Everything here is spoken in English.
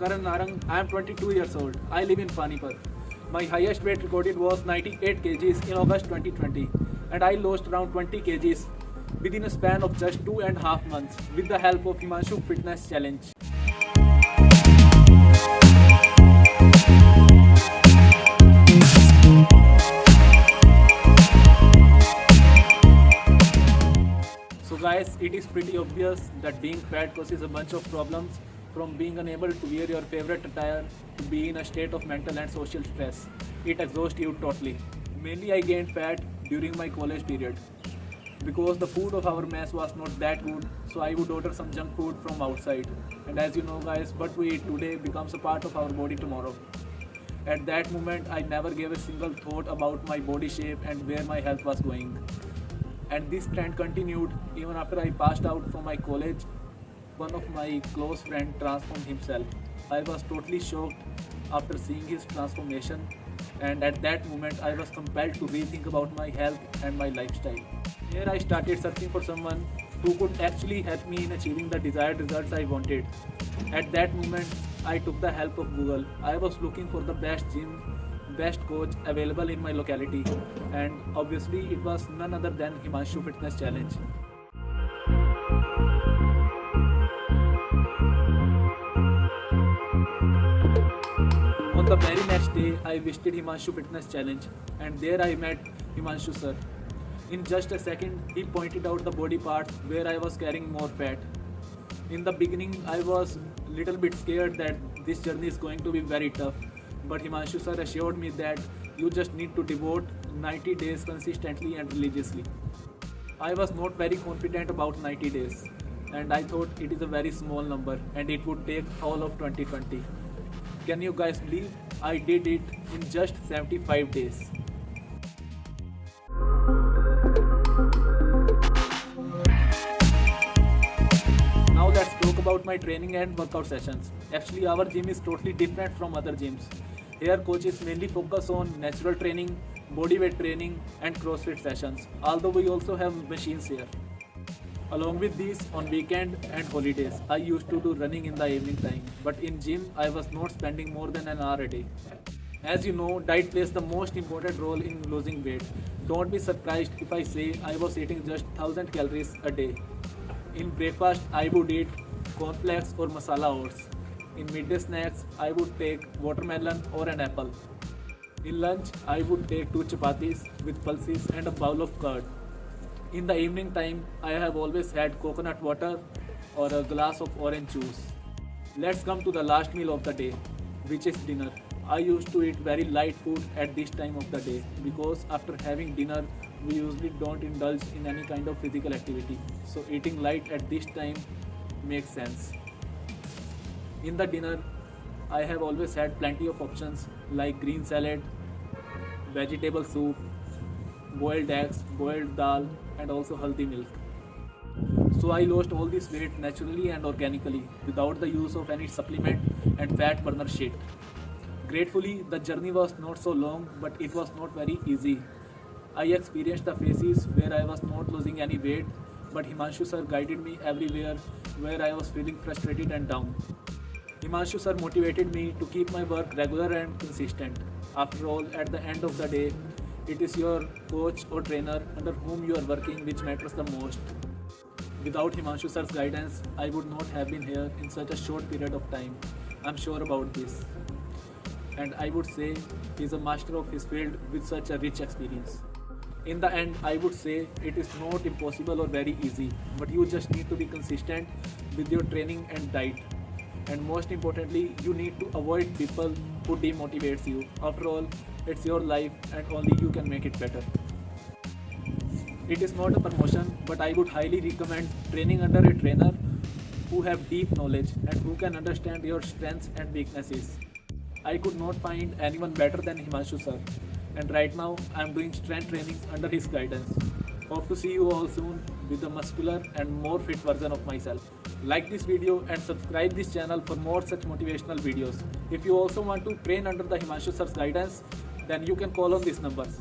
Karan Narang. I am 22 years old. I live in Panipat. My highest weight recorded was 98 kgs in August 2020, and I lost around 20 kgs within a span of just 2.5 months with the help of Himanshu Fitness Challenge. So guys, it is pretty obvious that being fat causes a bunch of problems, from being unable to wear your favorite attire to be in a state of mental and social stress. It exhausts you totally. Mainly I gained fat during my college period because the food of our mess was not that good, so I would order some junk food from outside. And as you know guys, what we eat today becomes a part of our body tomorrow. At that moment, I never gave a single thought about my body shape and where my health was going. And this trend continued even after I passed out from my college. One of my close friends transformed himself. I was totally shocked after seeing his transformation, and at that moment I was compelled to rethink about my health and my lifestyle. Here I started searching for someone who could actually help me in achieving the desired results I wanted. At that moment I took the help of Google. I was looking for the best gym, best coach available in my locality, and obviously it was none other than Himanshu Fitness Challenge. On the very next day, I visited Himanshu Fitness Challenge, and there I met Himanshu sir. In just a second, he pointed out the body parts where I was carrying more fat. In the beginning, I was little bit scared that this journey is going to be very tough, but Himanshu sir assured me that you just need to devote 90 days consistently and religiously. I was not very confident about 90 days, and I thought it is a very small number and it would take all of 2020. Can you guys believe I did it in just 75 days? Now let's talk about my training and workout sessions. Actually, our gym is totally different from other gyms. Here coaches mainly focus on natural training, body weight training and CrossFit sessions, although we also have machines here. Along with these, on weekend and holidays, I used to do running in the evening time, but in gym, I was not spending more than an hour a day. As you know, diet plays the most important role in losing weight. Don't be surprised if I say I was eating just 1000 calories a day. In breakfast, I would eat cornflakes or masala oats. In midday snacks, I would take watermelon or an apple. In lunch, I would take 2 chapatis with pulses and a bowl of curd. In the evening time, I have always had coconut water or a glass of orange juice. Let's come to the last meal of the day, which is dinner. I used to eat very light food at this time of the day because after having dinner, we usually don't indulge in any kind of physical activity. So eating light at this time makes sense. In the dinner, I have always had plenty of options like green salad, vegetable soup, boiled eggs, boiled dal, and also haldi milk. So I lost all this weight naturally and organically without the use of any supplement and fat burner shit. Gratefully, the journey was not so long, but it was not very easy. I experienced the phases where I was not losing any weight, but Himanshu sir guided me everywhere where I was feeling frustrated and down. Himanshu sir motivated me to keep my work regular and consistent. After all, at the end of the day, it is your coach or trainer under whom you are working which matters the most. Without Himanshu sir's guidance, I would not have been here in such a short period of time. I'm sure about this. And I would say he's a master of his field with such a rich experience. In the end, I would say it is not impossible or very easy, but you just need to be consistent with your training and diet. And most importantly, you need to avoid people who demotivates you. After all, it's your life and only you can make it better. It is not a promotion, but I would highly recommend training under a trainer who have deep knowledge and who can understand your strengths and weaknesses. I could not find anyone better than Himanshu sir, and right now I am doing strength training under his guidance. Hope to see you all soon with a muscular and more fit version of myself. Like this video and subscribe this channel for more such motivational videos. If you also want to train under the Himanshu sir's guidance, then you can call on these numbers.